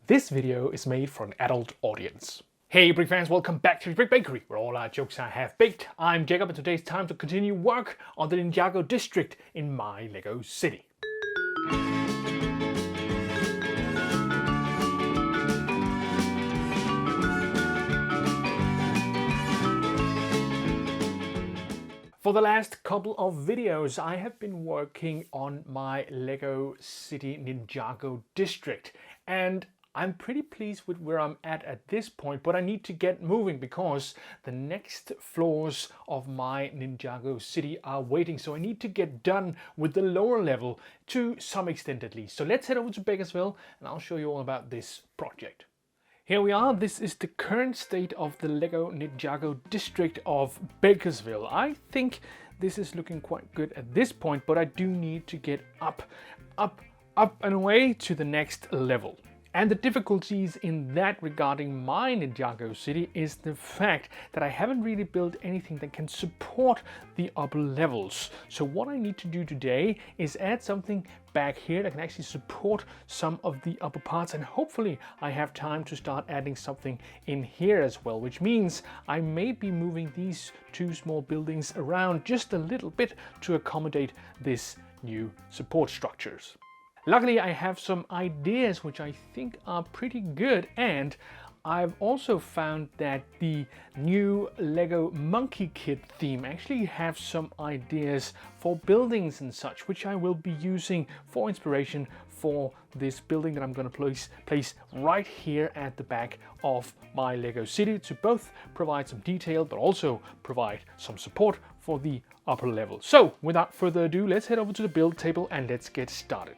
This video is made for an adult audience. Hey brick fans, welcome back to the Brick Bakery, where all our jokes are half baked. I'm Jacob and today's time to continue work on the Ninjago District in my LEGO City. For the last couple of videos, I have been working on my LEGO City Ninjago District, and I'm pretty pleased with where I'm at this point, but I need to get moving because the next floors of my Ninjago City are waiting. So I need to get done with the lower level to some extent at least. So let's head over to Bakersville and I'll show you all about this project. Here we are. This is the current state of the LEGO Ninjago District of Bakersville. I think this is looking quite good at this point, but I do need to get up and away to the next level. And the difficulties in that regarding my Ninjago City is the fact that I haven't really built anything that can support the upper levels. So what I need to do today is add something back here that can actually support some of the upper parts, and hopefully I have time to start adding something in here as well, which means I may be moving these two small buildings around just a little bit to accommodate this new support structures. Luckily, I have some ideas which I think are pretty good, and I've also found that the new LEGO Monkey Kid theme actually have some ideas for buildings and such, which I will be using for inspiration for this building that I'm going to place right here at the back of my LEGO City to both provide some detail but also provide some support for the upper level. So without further ado, let's head over to the build table and let's get started.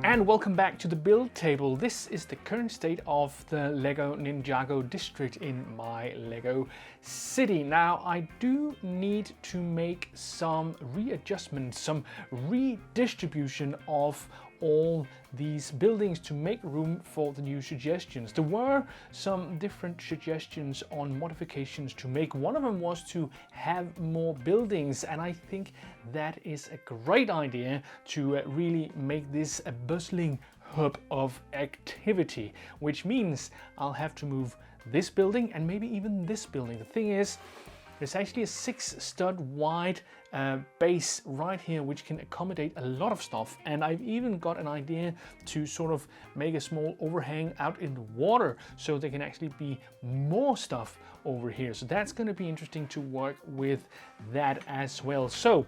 And welcome back to the build table. This is the current state of the LEGO Ninjago District in my LEGO City. Now I do need to make some readjustments, some redistribution of all these buildings to make room for the new suggestions. There were some different suggestions on modifications to make. One of them was to have more buildings, and I think that is a great idea to really make this a bustling hub of activity, which means I'll have to move this building and maybe even this building. The thing is, there's actually a 6-stud wide base right here which can accommodate a lot of stuff, and I've even got an idea to sort of make a small overhang out in the water so there can actually be more stuff over here. So that's going to be interesting to work with that as well. So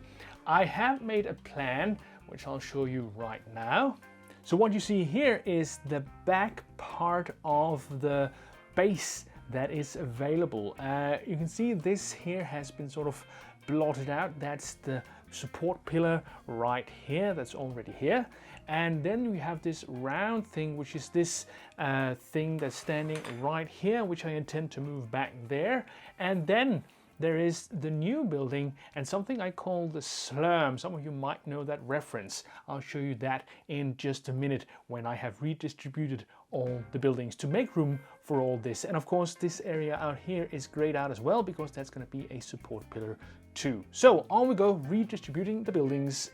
I have made a plan which I'll show you right now. So what you see here is the back part of the base that is available. You can see this here has been sort of blotted out. That's the support pillar right here that's already here, and then we have this round thing which is this thing that's standing right here, which I intend to move back there. And then there is the new building and something I call the slurm. Some of you might know that reference. I'll show you that in just a minute when I have redistributed all the buildings to make room for all this. And of course this area out here is grayed out as well because that's going to be a support pillar too. So on we go, redistributing the buildings.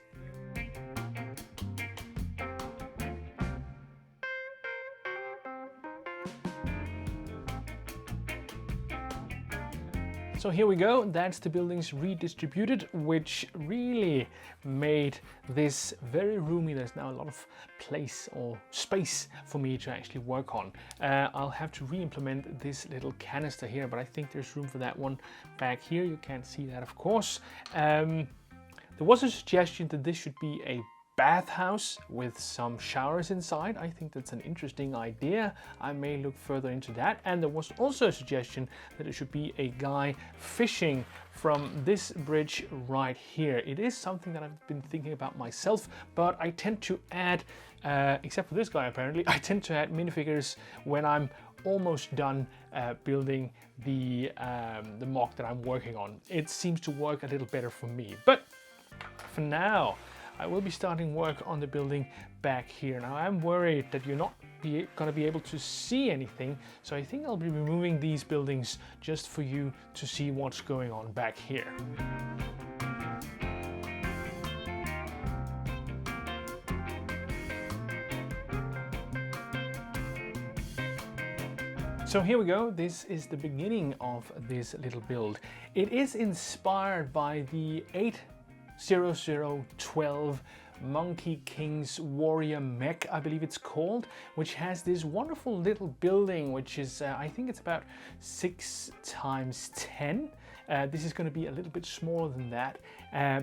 So here we go, that's the buildings redistributed, which really made this very roomy. There's now a lot of place or space for me to actually work on. I'll have to re-implement this little canister here, but I think there's room for that one back here. You can't see that, of course. There was a suggestion that this should be a bathhouse with some showers inside. I think that's an interesting idea. I may look further into that. And there was also a suggestion that it should be a guy fishing from this bridge right here. It is something that I've been thinking about myself, but I tend to add, except for this guy apparently, I tend to add minifigures when I'm almost done building the mock that I'm working on. It seems to work a little better for me. But for now, I will be starting work on the building back here. Now I'm worried that you're not going to be able to see anything, so I think I'll be removing these buildings just for you to see what's going on back here. So here we go, this is the beginning of this little build. It is inspired by the 80012 Monkey King's Warrior Mech, I believe it's called, which has this wonderful little building, which is, I think it's about 6 times 10. This is going to be a little bit smaller than that,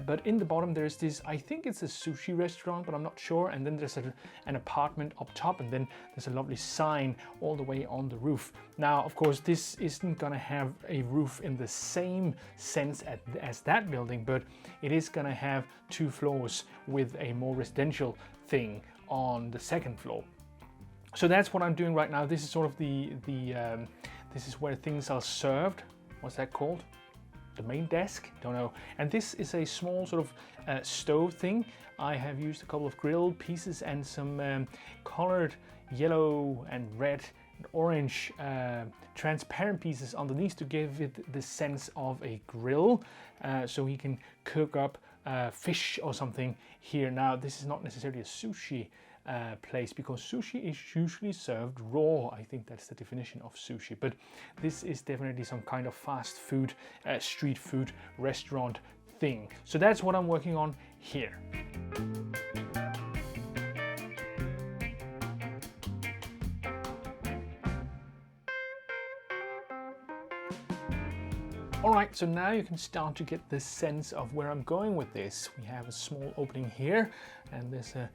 but in the bottom there's this, I think it's a sushi restaurant, but I'm not sure, and then there's an apartment up top, and then there's a lovely sign all the way on the roof. Now, of course, this isn't going to have a roof in the same sense as that building, but it is going to have 2 floors with a more residential thing on the 2nd floor. So that's what I'm doing right now. This is sort of this is where things are served. What's that called? The main desk? Don't know. And this is a small sort of stove thing. I have used a couple of grilled pieces and some colored yellow and red and orange transparent pieces underneath to give it the sense of a grill, so he can cook up fish or something here. Now, this is not necessarily a sushi place, because sushi is usually served raw. I think that's the definition of sushi, but this is definitely some kind of fast food, street food restaurant thing. So that's what I'm working on here. Alright, so now you can start to get the sense of where I'm going with this. We have a small opening here, and there's a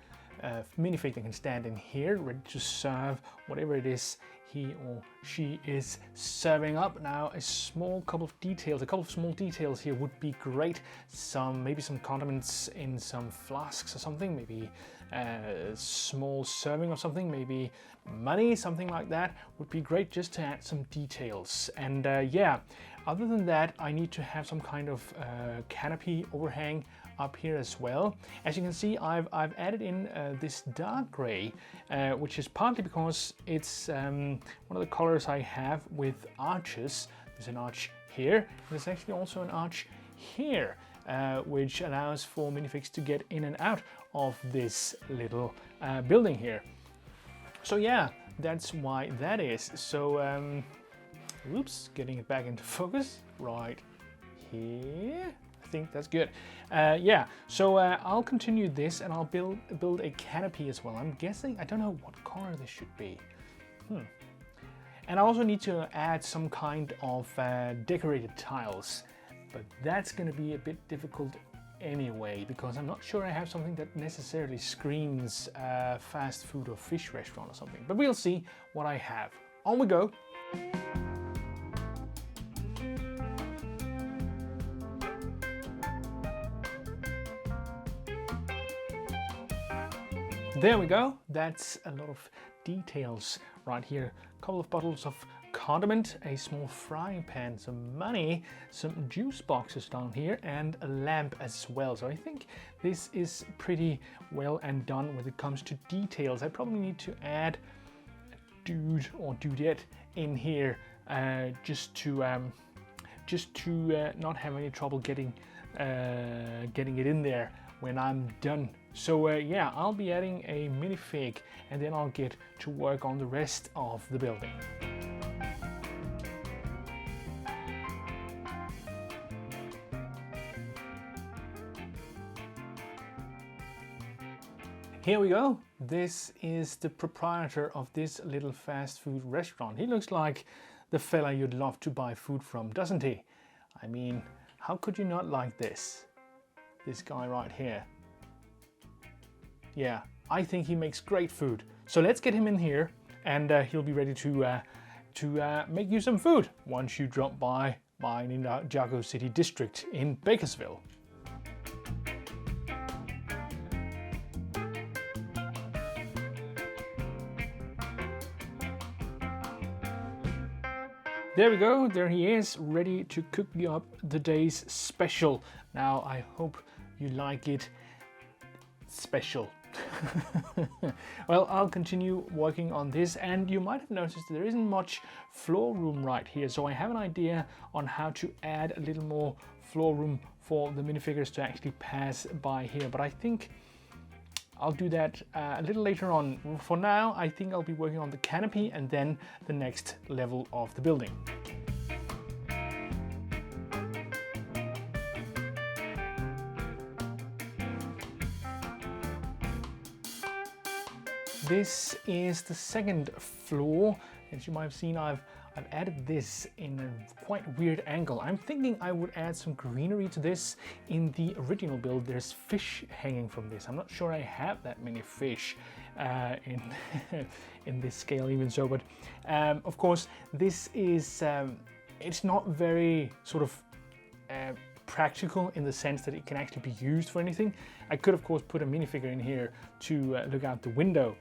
minifig that can stand in here, ready to serve whatever it is he or she is serving up. Now, a couple of small details here would be great. Maybe some condiments in some flasks or something, maybe a small serving of something, maybe money, something like that would be great, just to add some details. And yeah, other than that, I need to have some kind of canopy overhang up here as well. As you can see, I've added in this dark gray, which is partly because it's one of the colors I have with arches. There's an arch here. There's actually also an arch here, which allows for minifigs to get in and out of this little building here. So yeah, that's why that is. So, oops, getting it back into focus right here. I think that's good. Yeah, so I'll continue this, and I'll build a canopy as well. I'm guessing, I don't know what color this should be. And I also need to add some kind of decorated tiles, but that's going to be a bit difficult anyway, because I'm not sure I have something that necessarily screams fast food or fish restaurant or something. But we'll see what I have. On we go. There we go. That's a lot of details right here. A couple of bottles of condiment, a small frying pan, some money, some juice boxes down here, and a lamp as well. So I think this is pretty well and done when it comes to details. I probably need to add a dude or dudette in here, just to not have any trouble getting it in there when I'm done. So yeah, I'll be adding a minifig, and then I'll get to work on the rest of the building. Here we go. This is the proprietor of this little fast food restaurant. He looks like the fella you'd love to buy food from, doesn't he? I mean, how could you not like this? This guy right here. Yeah, I think he makes great food. So let's get him in here, and he'll be ready to make you some food once you drop by my Ninjago City District in Bakersville. There we go, there he is, ready to cook you up the day's special. Now, I hope you like it special. Well, I'll continue working on this, and you might have noticed there isn't much floor room right here, so I have an idea on how to add a little more floor room for the minifigures to actually pass by here. But I think I'll do that a little later on. For now, I think I'll be working on the canopy and then the next level of the building. This is the second floor. As you might have seen, I've added this in a quite weird angle. I'm thinking I would add some greenery to this. In the original build, there's fish hanging from this. I'm not sure I have that many fish in in this scale even so, but of course this is it's not very sort of practical in the sense that it can actually be used for anything. I could of course put a minifigure in here to look out the window,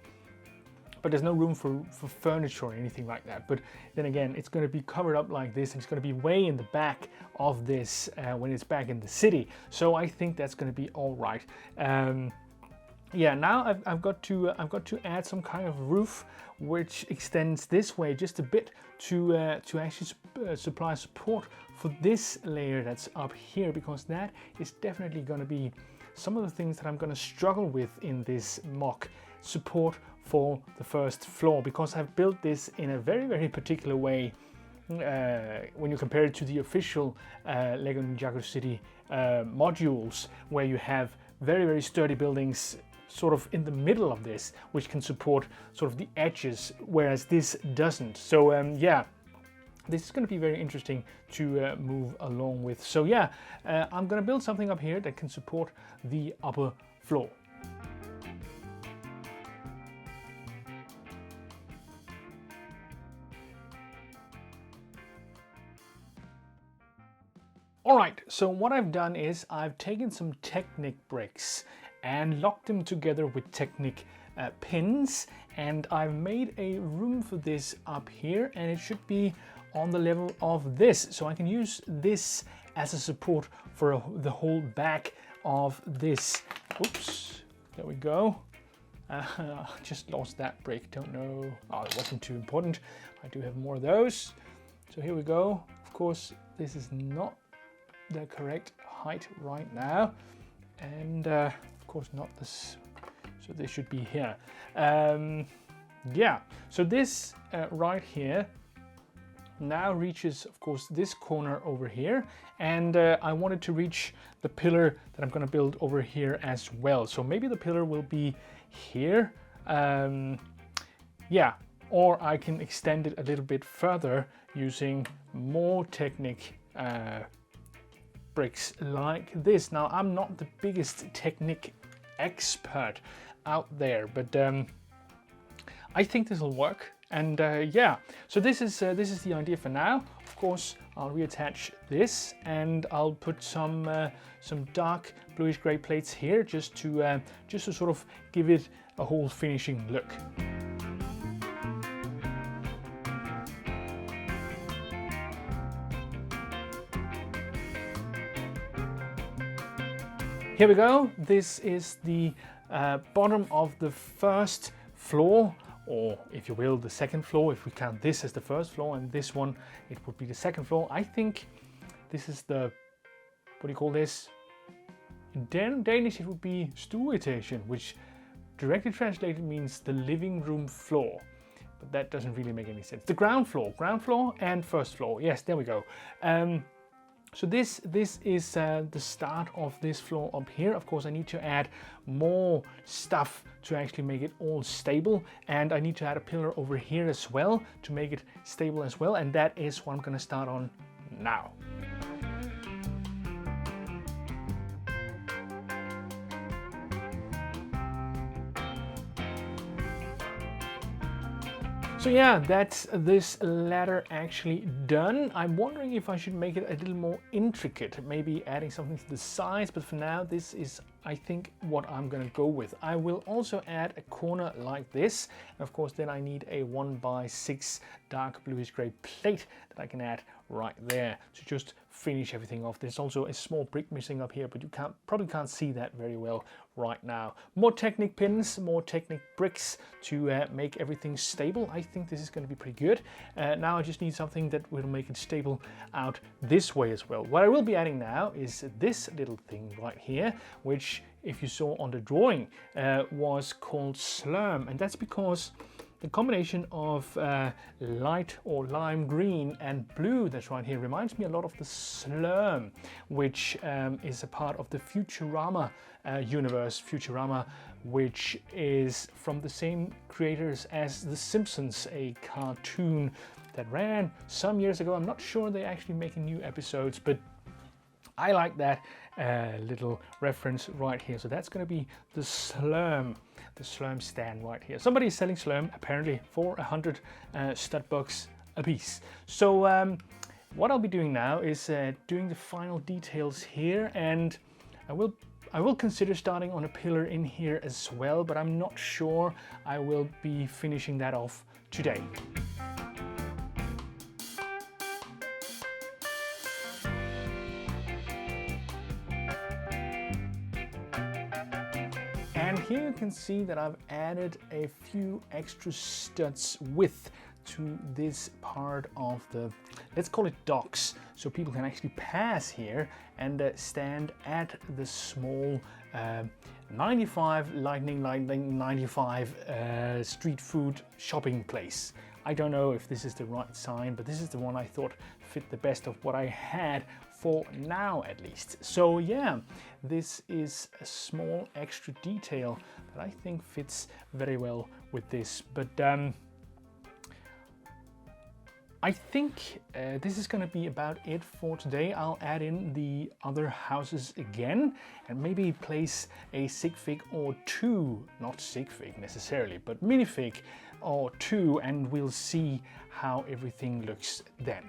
but there's no room for furniture or anything like that. But then again, it's going to be covered up like this, and it's going to be way in the back of this when it's back in the city. So I think that's going to be all right. Yeah, now I've got to add some kind of roof which extends this way just a bit to actually supply support for this layer that's up here, because that is definitely going to be some of the things that I'm going to struggle with in this mock support for the first floor, because I've built this in a very particular way when you compare it to the official LEGO Ninjago City modules, where you have very sturdy buildings sort of in the middle of this, which can support sort of the edges, whereas this doesn't. So yeah, this is going to be very interesting to move along with. So yeah, I'm going to build something up here that can support the upper floor. Alright, so what I've done is I've taken some Technic bricks and locked them together with Technic pins, and I've made a room for this up here, and it should be on the level of this, so I can use this as a support for the whole back of this. Oops, there we go. Just lost that brick, don't know. Oh, it wasn't too important. I do have more of those. So here we go. Of course, this is not the correct height right now, and of course not this, so this should be here. Yeah, so this right here now reaches of course this corner over here, and I wanted to reach the pillar that I'm going to build over here as well. So maybe the pillar will be here, yeah, or I can extend it a little bit further using more Technic bricks like this. Now, I'm not the biggest Technic expert out there, but I think this will work. And yeah, so this is the idea for now. Of course, I'll reattach this, and I'll put some dark bluish gray plates here just to sort of give it a whole finishing look. Here we go. This is the bottom of the first floor, or if you will, the second floor. If we count this as the first floor and this one, it would be the second floor. I think this is the, what do you call this? In Danish, it would be stueetagen, which directly translated means the living room floor. But that doesn't really make any sense. The ground floor and first floor. Yes, there we go. So this is the start of this floor up here. Of course, I need to add more stuff to actually make it all stable, and I need to add a pillar over here as well to make it stable as well, and that is what I'm going to start on now. So yeah, that's this ladder actually done. I'm wondering if I should make it a little more intricate, maybe adding something to the sides, but for now this is, I think, what I'm gonna go with. I will also add a corner like this, and of course then I need a 1x6 dark bluish gray plate that I can add right there to just finish everything off. There's also a small brick missing up here, but you probably can't see that very well right now. More Technic pins, more Technic bricks to make everything stable. I think this is going to be pretty good. Now I just need something that will make it stable out this way as well. What I will be adding now is this little thing right here, which if you saw on the drawing, was called Slurm, and that's because the combination of light or lime green and blue that's right here reminds me a lot of the Slurm, which is a part of the Futurama universe. Futurama, which is from the same creators as The Simpsons, a cartoon that ran some years ago. I'm not sure they're actually making new episodes, but I like that little reference right here. So that's going to be the Slurm stand right here. Somebody is selling Slurm apparently for 100 stud bucks a piece. So what I'll be doing now is doing the final details here, and I will consider starting on a pillar in here as well, but I'm not sure I will be finishing that off today. And here you can see that I've added a few extra studs width to this part of the, let's call it docks, so people can actually pass here and stand at the small 95 Lightning 95 street food shopping place. I don't know if this is the right sign, but this is the one I thought fit the best of what I had for now, at least. So yeah, this is a small extra detail that I think fits very well with this. But I think this is going to be about it for today. I'll add in the other houses again and maybe place a sig fig or two, not sig fig necessarily, but minifig or two, and we'll see how everything looks then.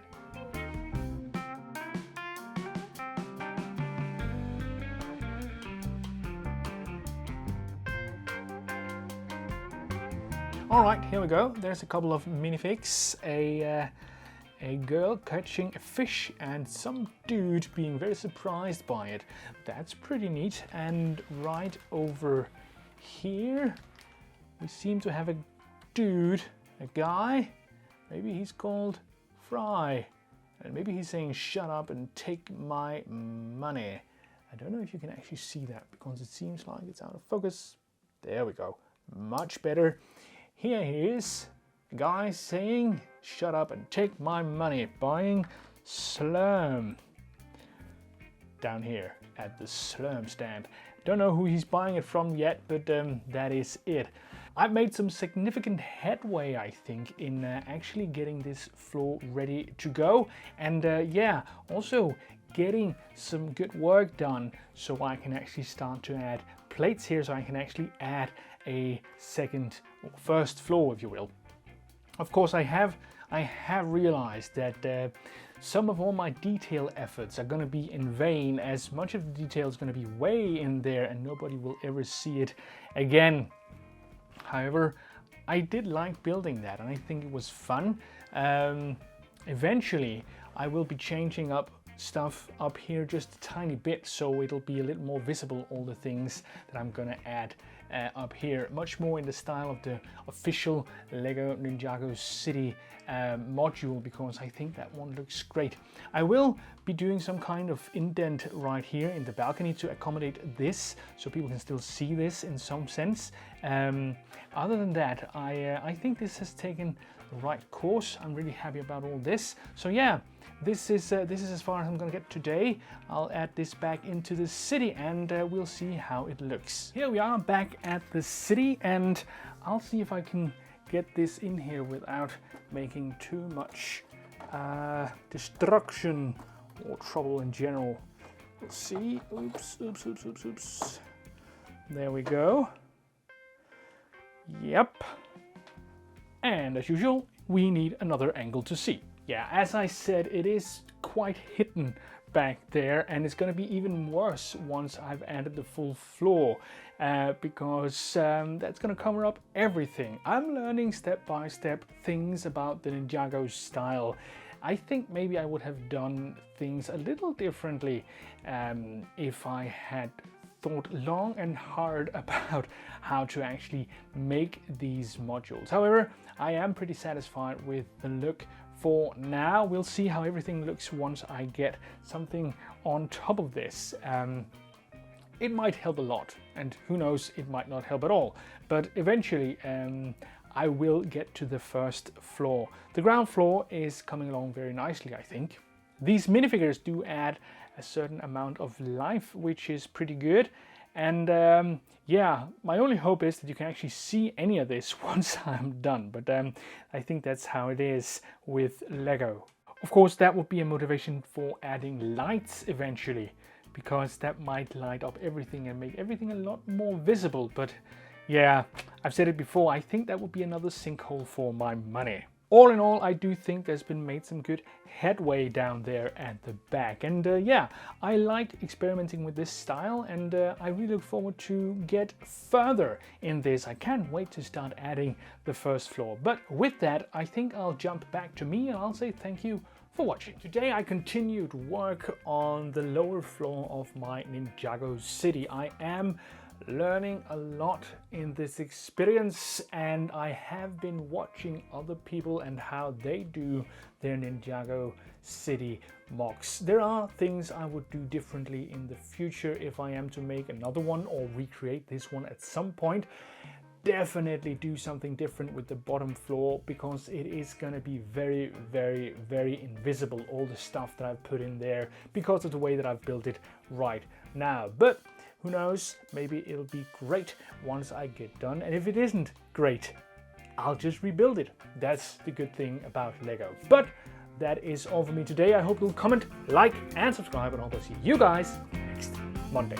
All right, here we go. There's a couple of minifigs, a girl catching a fish and some dude being very surprised by it. That's pretty neat. And right over here, we seem to have a dude, a guy. Maybe he's called Fry. And maybe he's saying, "Shut up and take my money." I don't know if you can actually see that because it seems like it's out of focus. There we go. Much better. Here he is, a guy saying, "Shut up and take my money," buying Slurm. Down here at the Slurm stand. Don't know who he's buying it from yet, but that is it. I've made some significant headway, I think, in actually getting this floor ready to go. And yeah, also getting some good work done so I can actually start to add plates here, so I can actually add a second or first floor, if you will. Of course, I have realized that some of all my detail efforts are going to be in vain, as much of the detail is going to be way in there and nobody will ever see it again. However, I did like building that and I think it was fun. Eventually, I will be changing up stuff up here just a tiny bit, so it'll be a little more visible, all the things that I'm gonna add up here, much more in the style of the official LEGO Ninjago City module, because I think that one looks great. I will be doing some kind of indent right here in the balcony to accommodate this, so people can still see this in some sense. Other than that, I think this has taken the right course. I'm really happy about all this. So yeah, this is as far as I'm gonna get today. I'll add this back into the city and we'll see how it looks. Here we are back at the city, and I'll see if I can get this in here without making too much destruction or trouble in general. We'll see. Oops. There we go. Yep. And as usual, we need another angle to see. Yeah, as I said, it is quite hidden back there, and it's going to be even worse once I've added the full floor, because that's going to cover up everything. I'm learning step by step things about the Ninjago style. I think maybe I would have done things a little differently if I had thought long and hard about how to actually make these modules. However, I am pretty satisfied with the look for now. We'll see how everything looks once I get something on top of this. it might help a lot, and who knows, it might not help at all. But eventually I will get to the first floor. The ground floor is coming along very nicely, I think. These minifigures do add a certain amount of life, which is pretty good. And yeah, my only hope is that you can actually see any of this once I'm done. But I think that's how it is with Lego. Of course, that would be a motivation for adding lights eventually, because that might light up everything and make everything a lot more visible. But yeah, I've said it before, I think that would be another sinkhole for my money. All in all, I do think there's been made some good headway down there at the back. And yeah, I liked experimenting with this style, and I really look forward to get further in this. I can't wait to start adding the first floor. But with that, I think I'll jump back to me and I'll say thank you for watching. Today I continued work on the lower floor of my Ninjago City. I am learning a lot in this experience, and I have been watching other people and how they do their Ninjago City mocks. There are things I would do differently in the future if I am to make another one or recreate this one at some point. Definitely do something different with the bottom floor, because it is going to be very, very, very invisible, all the stuff that I've put in there, because of the way that I've built it right now. But who knows, maybe it'll be great once I get done, and if it isn't great, I'll just rebuild it. That's the good thing about Lego. But that is all for me today. I hope you'll comment, like, and subscribe, and I'll see you guys next Monday.